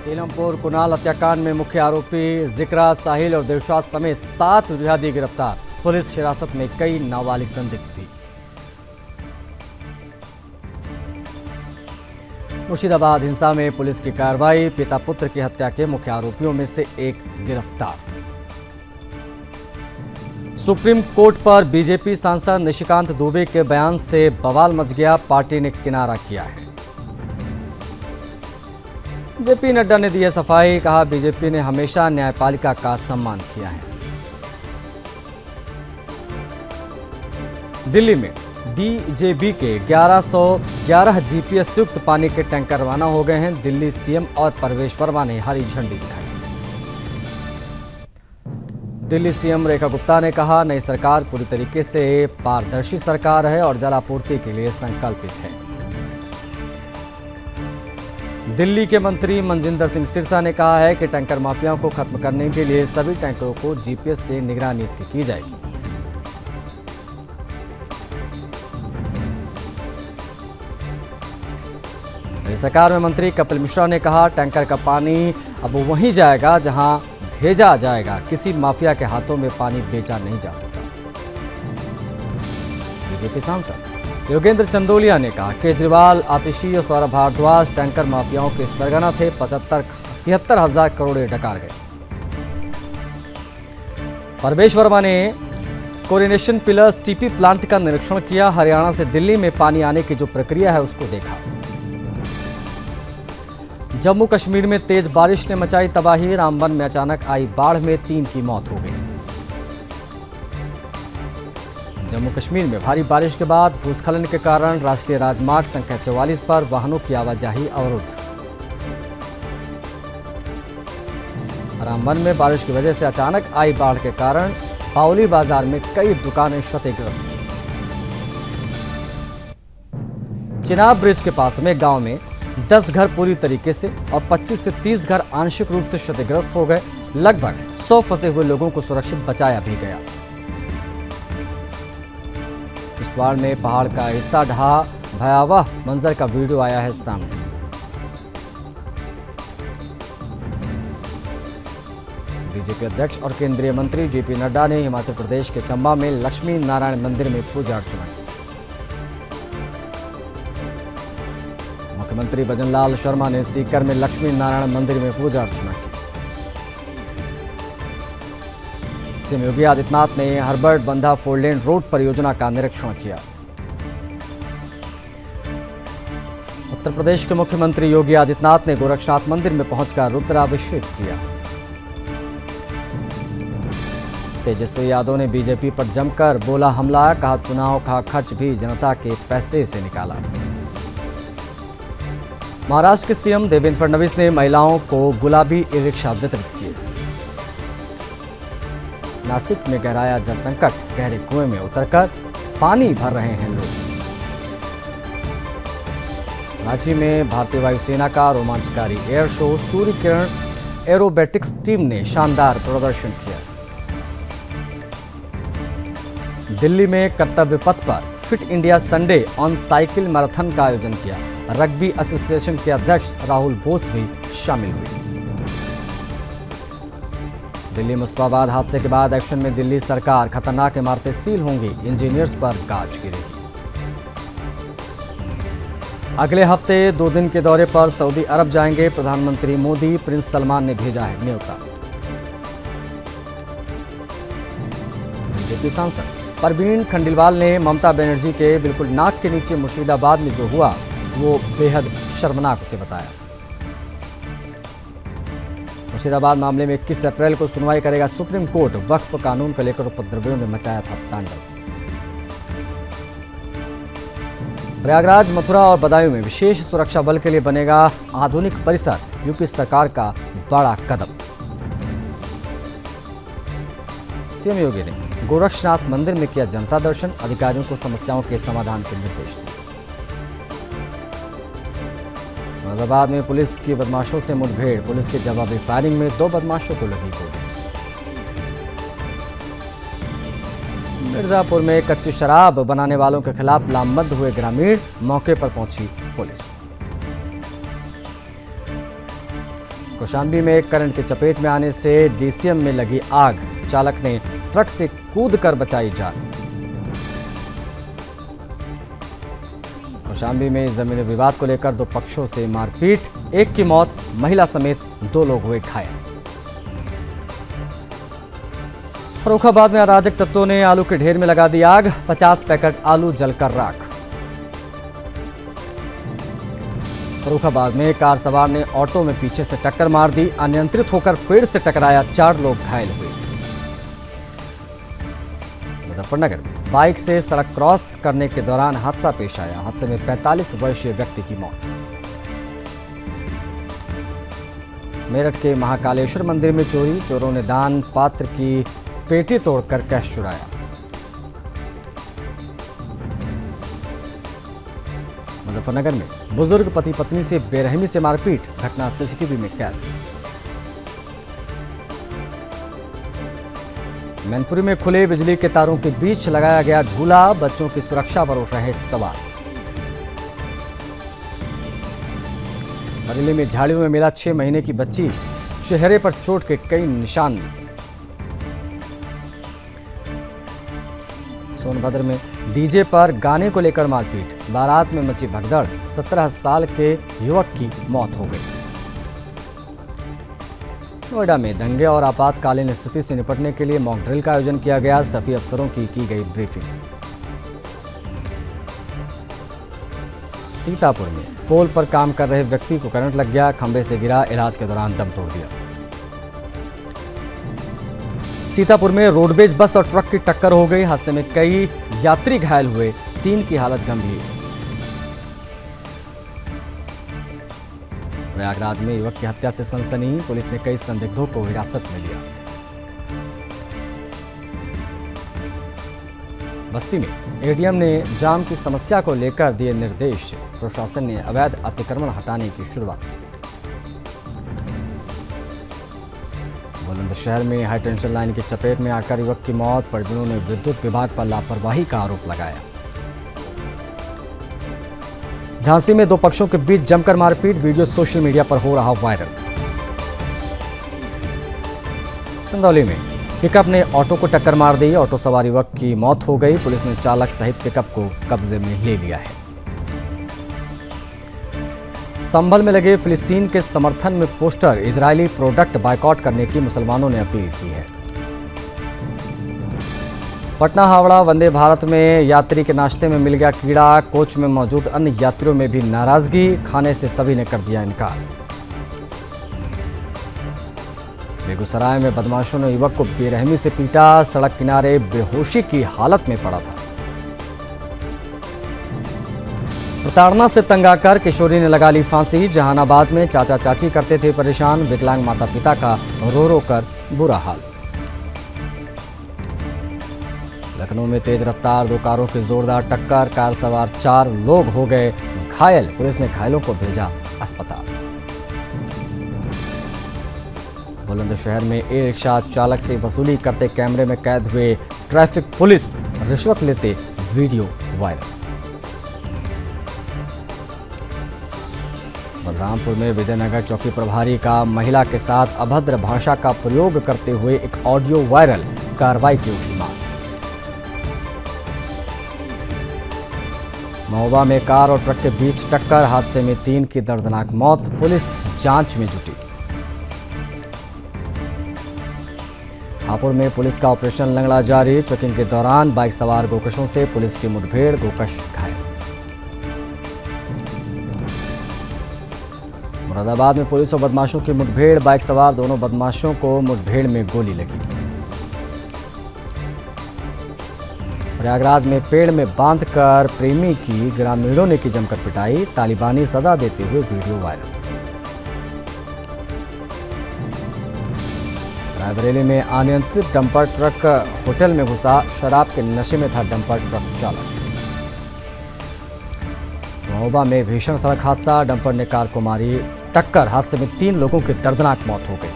सीलमपुर कुनाल हत्याकांड में मुख्य आरोपी जिक्रा, साहिल और दिलशाद समेत 7 जिहादी गिरफ्तार। पुलिस हिरासत में कई नाबालिग संदिग्ध भी। मुर्शिदाबाद हिंसा में पुलिस की कार्रवाई, पिता पुत्र की हत्या के मुख्य आरोपियों में से एक गिरफ्तार। सुप्रीम कोर्ट पर बीजेपी सांसद निशिकांत दुबे के बयान से बवाल मच गया, पार्टी ने किनारा किया है। जेपी नड्डा ने दी है सफाई, कहा बीजेपी ने हमेशा न्यायपालिका का सम्मान किया है। दिल्ली में डीजेबी के 1111 जीपीएस युक्त पानी के टैंकर रवाना हो गए हैं। दिल्ली सीएम और परवेश वर्मा ने हरी झंडी दिखाई। दिल्ली सीएम रेखा गुप्ता ने कहा, नई सरकार पूरी तरीके से पारदर्शी सरकार है और जल आपूर्ति के लिए संकल्पित है। दिल्ली के मंत्री मनजिंदर सिंह सिरसा ने कहा है कि टैंकर माफियाओं को खत्म करने के लिए सभी टैंकरों को जीपीएस से निगरानी इसकी की जाएगी। नई सरकार में मंत्री कपिल मिश्रा ने कहा, टैंकर का पानी अब वहीं जाएगा जहां भेजा जाएगा, किसी माफिया के हाथों में पानी बेचा नहीं जा सकता। बीजेपी सांसद योगेंद्र चंदोलिया ने कहा, केजरीवाल, आतिशी और सौरभ भारद्वाज टैंकर माफियाओं के सरगना थे। 73,000 करोड़ डकार गए। परवेश वर्मा ने कोरिनेशन पिलर्स टीपी प्लांट का निरीक्षण किया। हरियाणा से दिल्ली में पानी आने की जो प्रक्रिया है उसको देखा। जम्मू कश्मीर में तेज बारिश ने मचाई तबाही। रामबन में अचानक आई बाढ़ में 3 की मौत हो गई। जम्मू कश्मीर में भारी बारिश के बाद भूस्खलन के कारण राष्ट्रीय राजमार्ग संख्या 44 पर वाहनों की आवाजाही अवरुद्ध। रामबन में बारिश की वजह से अचानक आई बाढ़ के कारण बाउली बाजार में कई दुकानें क्षतिग्रस्त। चिनाब ब्रिज के पास में गांव में 10 घर पूरी तरीके से और 25 से 30 घर आंशिक रूप से क्षतिग्रस्त हो गए। लगभग 100 फंसे हुए लोगों को सुरक्षित बचाया भी गया। किश्तवाड़ में पहाड़ का हिस्सा ढहा, भयावह मंजर का वीडियो आया है सामने। बीजेपी अध्यक्ष और केंद्रीय मंत्री जेपी नड्डा ने हिमाचल प्रदेश के चंबा में लक्ष्मी नारायण मंदिर में पूजा अर्चना की। मुख्यमंत्री भजनलाल शर्मा ने सीकर में लक्ष्मी नारायण मंदिर में पूजा अर्चना की। सीएम योगी आदित्यनाथ ने हर्बर्ट बंधा 4-लेन रोड परियोजना का निरीक्षण किया। उत्तर प्रदेश के मुख्यमंत्री योगी आदित्यनाथ ने गोरक्षनाथ मंदिर में पहुंचकर रुद्राभिषेक किया। तेजस्वी यादव ने बीजेपी पर जमकर बोला हमला, कहा चुनाव का खर्च भी जनता के पैसे से निकाला। महाराष्ट्र के सीएम देवेंद्र फडणवीस ने महिलाओं को गुलाबी ई-रिक्शा वितरित किए। नासिक में गहराया जल संकट, गहरे कुएं में उतरकर पानी भर रहे हैं लोग। रांची में भारतीय वायुसेना का रोमांचकारी air show, Surya Kiran aerobatics team ने शानदार प्रदर्शन किया। दिल्ली में कर्तव्य पथ पर fit India Sunday on cycle marathon का आयोजन किया। रग्बी एसोसिएशन के अध्यक्ष राहुल बोस भी शामिल हुए। दिल्ली मुस्ताबाद हादसे के बाद एक्शन में दिल्ली सरकार, खतरनाक इमारतें सील होंगी, इंजीनियर्स पर गाज गिरेगी। अगले हफ्ते 2 दिन के दौरे पर सऊदी अरब जाएंगे प्रधानमंत्री मोदी। प्रिंस सलमान ने भेजा है न्योता। बीजेपी सांसद परवीन खंडेलवाल ने ममता बनर्जी के बिल्कुल नाक के नीचे मुर्शिदाबाद में जो हुआ वो बेहद शर्मनाक उसे बताया। मुर्शिदाबाद मामले में 21 अप्रैल को सुनवाई करेगा सुप्रीम कोर्ट। वक्फ कानून को लेकर उपद्रवियों ने मचाया था तांडव। प्रयागराज, मथुरा और बदायूं में विशेष सुरक्षा बल के लिए बनेगा आधुनिक परिसर, यूपी सरकार का बड़ा कदम। सीएम योगी ने गोरक्षनाथ मंदिर में किया जनता दर्शन, अधिकारियों को समस्याओं के समाधान के निर्देश दिए। मुरादाबाद में पुलिस की बदमाशों से मुठभेड़, पुलिस की जवाबी फायरिंग में 2 बदमाशों को लगी गोली। मिर्जापुर में कच्ची शराब बनाने वालों के खिलाफ लामबंद हुए ग्रामीण, मौके पर पहुंची पुलिस। कौशाम्बी में करंट की चपेट में आने से डीसीएम में लगी आग, चालक ने ट्रक से कूदकर बचाई जान। कौशाम्बी में जमीनी विवाद को लेकर दो पक्षों से मारपीट, एक की मौत, महिला समेत 2 लोग हुए घायल। फर्रुखाबाद में अराजक तत्वों ने आलू के ढेर में लगा दी आग, 50 पैकेट आलू जलकर राख। फर्रुखाबाद में कार सवार ने ऑटो में पीछे से टक्कर मार दी, अनियंत्रित होकर पेड़ से टकराया, 4 लोग घायल हुए। मुजफ्फरनगर में बाइक से सड़क क्रॉस करने के दौरान हादसा पेश आया, हादसे में 45 वर्षीय व्यक्ति की मौत। मेरठ के महाकालेश्वर मंदिर में चोरी, चोरों ने दान पात्र की पेटी तोड़कर कैश चुराया। मुजफ्फरनगर में बुजुर्ग पति पत्नी से बेरहमी से मारपीट, घटना सीसीटीवी में कैद। मैनपुरी में खुले बिजली के तारों के बीच लगाया गया झूला, बच्चों की सुरक्षा पर उठ रहे सवाल। बरेली में झाड़ियों में मिला 6 महीने की बच्ची, चेहरे पर चोट के कई निशान। सोनभद्र में डीजे पर गाने को लेकर मारपीट, बारात में मची भगदड़, 17 साल के युवक की मौत हो गई। नोएडा में दंगे और आपातकालीन स्थिति से निपटने के लिए मॉक ड्रिल का आयोजन किया गया, सभी अफसरों की गई ब्रीफिंग। सीतापुर में पोल पर काम कर रहे व्यक्ति को करंट लग गया, खंभे से गिरा, इलाज के दौरान दम तोड़ दिया। सीतापुर में रोडवेज बस और ट्रक की टक्कर हो गई, हादसे में कई यात्री घायल हुए, 3 की हालत गंभीर। प्रयागराज में युवक की हत्या से सनसनी, पुलिस ने कई संदिग्धों को हिरासत में लिया। बस्ती में एडीएम ने जाम की समस्या को लेकर दिए निर्देश, प्रशासन ने अवैध अतिक्रमण हटाने की शुरुआत की। बुलंदशहर में हाईटेंशन लाइन की चपेट में आकर युवक की मौत, परिजनों ने विद्युत विभाग पर लापरवाही का आरोप लगाया। झांसी में 2 पक्षों के बीच जमकर मारपीट, वीडियो सोशल मीडिया पर हो रहा वायरल। चंदौली में पिकअप ने ऑटो को टक्कर मार दी, ऑटो सवार युवक की मौत हो गई, पुलिस ने चालक सहित पिकअप को कब्जे में ले लिया है। संभल में लगे फिलिस्तीन के समर्थन में पोस्टर, इजरायली प्रोडक्ट बायकॉट करने की मुसलमानों ने अपील की है। पटना हावड़ा वंदे भारत में यात्री के नाश्ते में मिल गया कीड़ा, कोच में मौजूद अन्य यात्रियों में भी नाराजगी, खाने से सभी ने कर दिया इनकार। बेगूसराय में बदमाशों ने युवक को बेरहमी से पीटा, सड़क किनारे बेहोशी की हालत में पड़ा था। प्रताड़ना से तंग आकर किशोरी ने लगा ली फांसी, जहानाबाद में चाचा चाची करते थे परेशान, विकलांग माता पिता का रो रो कर बुरा हाल। लखनऊ में तेज रफ्तार 2 कारों की जोरदार टक्कर, कार सवार 4 लोग हो गए घायल, पुलिस ने घायलों को भेजा अस्पताल। बुलंदशहर में ई रिक्शा चालक से वसूली करते कैमरे में कैद हुए ट्रैफिक पुलिस, रिश्वत लेते वीडियो वायरल। बलरामपुर में विजयनगर चौकी प्रभारी का महिला के साथ अभद्र भाषा का प्रयोग करते हुए एक ऑडियो वायरल, कार्रवाई की उठी मांग। महोबा में कार और ट्रक के बीच टक्कर, हादसे में 3 की दर्दनाक मौत, पुलिस जांच में जुटी। हापुड़ में पुलिस का ऑपरेशन लंगड़ा जारी, चेकिंग के दौरान बाइक सवार गोकशों से पुलिस की मुठभेड़, गोकश घायल। मुरादाबाद में पुलिस और बदमाशों की मुठभेड़, बाइक सवार दोनों बदमाशों को मुठभेड़ में गोली लगी। प्रयागराज में पेड़ में बांधकर प्रेमी की ग्रामीणों ने की जमकर पिटाई, तालिबानी सजा देते हुए वीडियो वायरल। रायबरेली में अनियंत्रित डंपर ट्रक होटल में घुसा, शराब के नशे में था डंपर ट्रक चालक। महोबा में भीषण सड़क हादसा, डंपर ने कार को मारी टक्कर, हादसे में 3 लोगों की दर्दनाक मौत हो गई।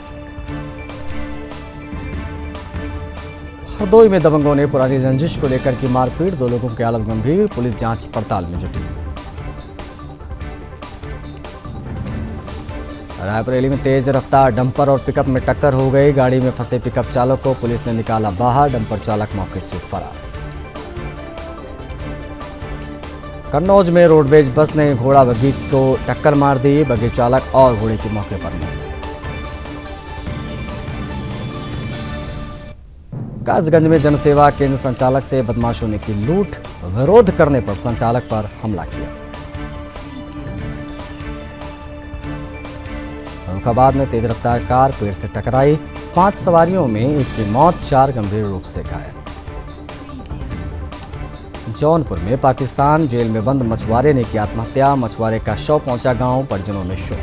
हरदोई में दबंगों ने पुरानी रंजिश को लेकर की मारपीट, 2 लोगों की हालत गंभीर, पुलिस जांच पड़ताल में जुटी। रायबरेली में तेज रफ्तार डंपर और पिकअप में टक्कर हो गई। गाड़ी में फंसे पिकअप चालक को पुलिस ने निकाला बाहर। डंपर चालक मौके से फरार। कन्नौज में रोडवेज बस ने घोड़ा बग्घी को टक्कर मार दी। बग्घी चालक और घोड़े की मौके पर मौत। कासगंज में जनसेवा केंद्र संचालक से बदमाशों ने की लूट। विरोध करने पर संचालक पर हमला किया। फर्रुखाबाद में तेज रफ्तार कार पेड़ से टकराई। 5 सवारियों में एक की मौत, 4 गंभीर रूप से घायल। जौनपुर में पाकिस्तान जेल में बंद मछुआरे ने की आत्महत्या। मछुआरे का शव पहुंचा गांव, परिजनों में शोक।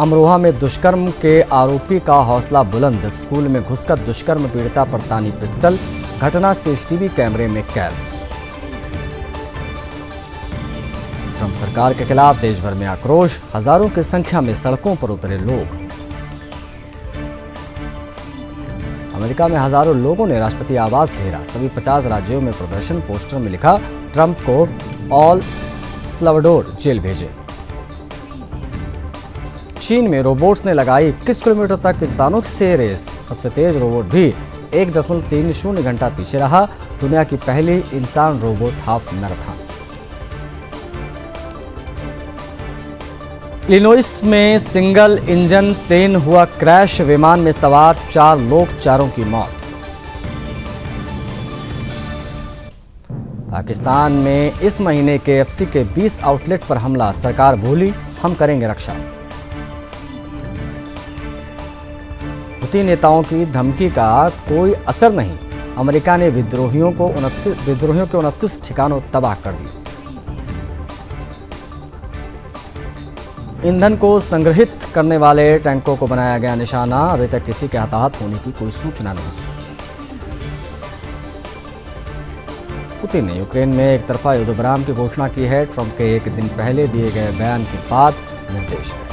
अमरोहा में दुष्कर्म के आरोपी का हौसला बुलंद। स्कूल में घुसकर दुष्कर्म पीड़िता पर तानी पिस्टल। घटना सीसीटीवी कैमरे में कैद। ट्रंप सरकार के खिलाफ देश भर में आक्रोश। हजारों की संख्या में सड़कों पर उतरे लोग। अमेरिका में हजारों लोगों ने राष्ट्रपति आवास घेरा। सभी 50 राज्यों में प्रदर्शन। पोस्टर में लिखा, ट्रंप को ऑल सल्वाडोर जेल भेजे। चीन में रोबोट्स ने लगाई 21 किलोमीटर तक इंसानों से रेस। सबसे तेज रोबोट भी 1.30 घंटा पीछे रहा। दुनिया की पहली इंसान रोबोट हाफ मैराथन। इलिनॉइस में सिंगल इंजन प्लेन हुआ क्रैश। विमान में सवार 4 लोग, 4 की मौत। पाकिस्तान में इस महीने KFC के 20 आउटलेट पर हमला। सरकार भूली, हम करेंगे रक्षा। हुती नेताओं की धमकी का कोई असर नहीं। अमेरिका ने विद्रोहियों के 29 ठिकानों तबाह कर दिए। ईंधन को संग्रहित करने वाले टैंकों को बनाया गया निशाना। अभी तक किसी के हताहत होने की कोई सूचना नहीं। पुतिन ने यूक्रेन में एक तरफा युद्ध विराम की घोषणा की है। ट्रंप के एक दिन पहले दिए गए बयान के बाद निर्देश है।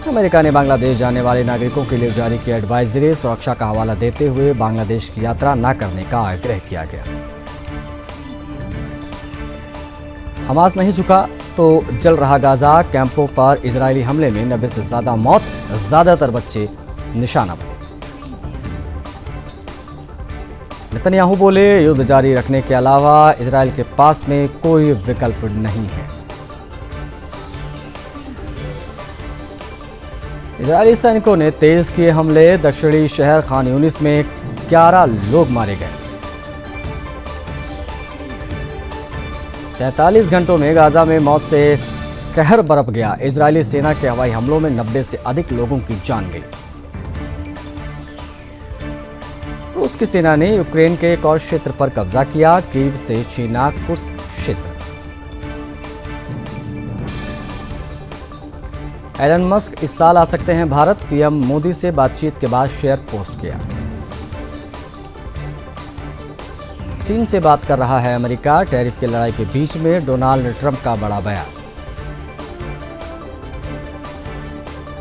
अमेरिका ने बांग्लादेश जाने वाले नागरिकों के लिए जारी किया एडवाइजरी। सुरक्षा का हवाला देते हुए बांग्लादेश की यात्रा न करने का आग्रह किया गया। हमास नहीं झुका तो जल रहा गाजा। कैंपों पर इजरायली हमले में 90 से ज्यादा मौत, ज्यादातर बच्चे निशाना बने। नेतन्याहू बोले, युद्ध जारी रखने के अलावा इजरायल के पास में कोई विकल्प नहीं है। इजरायली सैनिकों ने तेज किए हमले। दक्षिणी शहर खान यूनिस में 11 लोग मारे गए। 43 घंटों में गाजा में मौत से कहर बरप गया। इजरायली सेना के हवाई हमलों में 90 से अधिक लोगों की जान गई। रूस की सेना ने यूक्रेन के एक और क्षेत्र पर कब्जा किया। कीव से चीना कुर्स्क क्षेत्र। एलन मस्क इस साल आ सकते हैं भारत। पीएम मोदी से बातचीत के बाद शेयर पोस्ट किया। चीन से बात कर रहा है अमेरिका। टैरिफ की लड़ाई के बीच में डोनाल्ड ट्रंप का बड़ा बयान।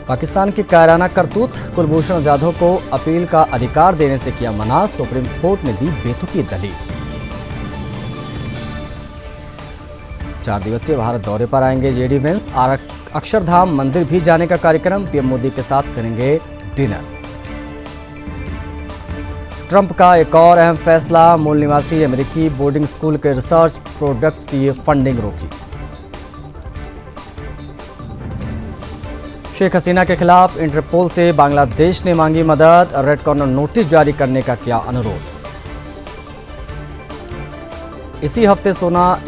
पाकिस्तान की कायराना करतूत। कुलभूषण जाधव को अपील का अधिकार देने से किया मना। सुप्रीम कोर्ट ने दी बेतुकी दलील। 4 दिवसीय भारत दौरे पर आएंगे जेडी वेंस। अक्षरधाम मंदिर भी जाने का कार्यक्रम। पीएम मोदी के साथ करेंगे डिनर। ट्रंप का एक और अहम फैसला। मूल निवासी अमेरिकी बोर्डिंग स्कूल के रिसर्च प्रोडक्ट्स की फंडिंग रोकी। शेख हसीना के खिलाफ इंटरपोल से बांग्लादेश ने मांगी मदद। रेड कॉर्नर नोटिस जारी करने का किया अनुरोध। इसी हफ्ते सोना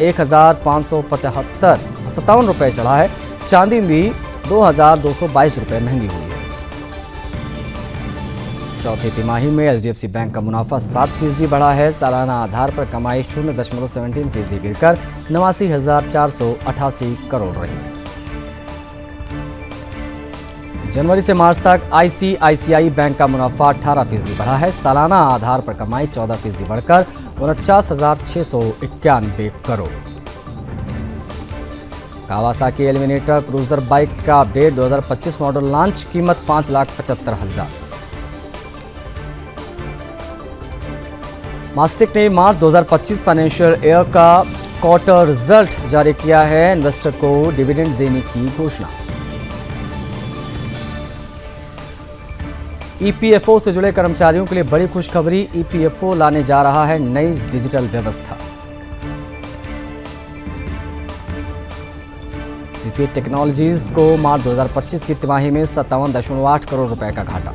1557 रुपए चढ़ा है। चांदी भी 2222 रुपए महंगी हुई है। चौथी तिमाही में एचडीएफसी बैंक का मुनाफा 7% बढ़ा है। सालाना आधार पर कमाई 0.17% गिरकर 89,488 करोड़ रही। जनवरी से मार्च तक आईसीआईसीआई बैंक का मुनाफा 18% बढ़ा है। सालाना आधार पर कमाई 14% बढ़कर 49,691 crore. Kawasaki eliminator cruiser bike का अपडेट। 2025 model launch. कीमत 5,75,000। मास्टिक ने मार्च 2025 फाइनेंशियल ईयर का क्वार्टर रिजल्ट जारी किया है, इन्वेस्टर को डिविडेंड देने की घोषणा। ईपीएफओ से जुड़े कर्मचारियों के लिए बड़ी खुशखबरी, ईपीएफओ लाने जा रहा है नई डिजिटल व्यवस्था। सीफेट टेक्नोलॉजीज को मार्च 2025 की तिमाही में 57.8 करोड़ रुपए का घाटा।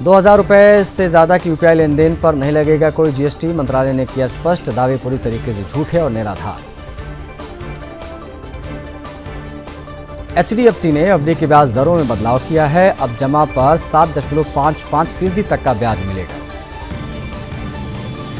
2000 रुपए से ज्यादा की यूपीआई लेन देन पर नहीं लगेगा कोई जीएसटी, मंत्रालय ने किया स्पष्ट, दावे पूरी तरीके से झूठे और निराधार। एचडीएफसी ने एफडी की ब्याज दरों में बदलाव किया है, अब जमा पर 7.55% तक का ब्याज मिलेगा।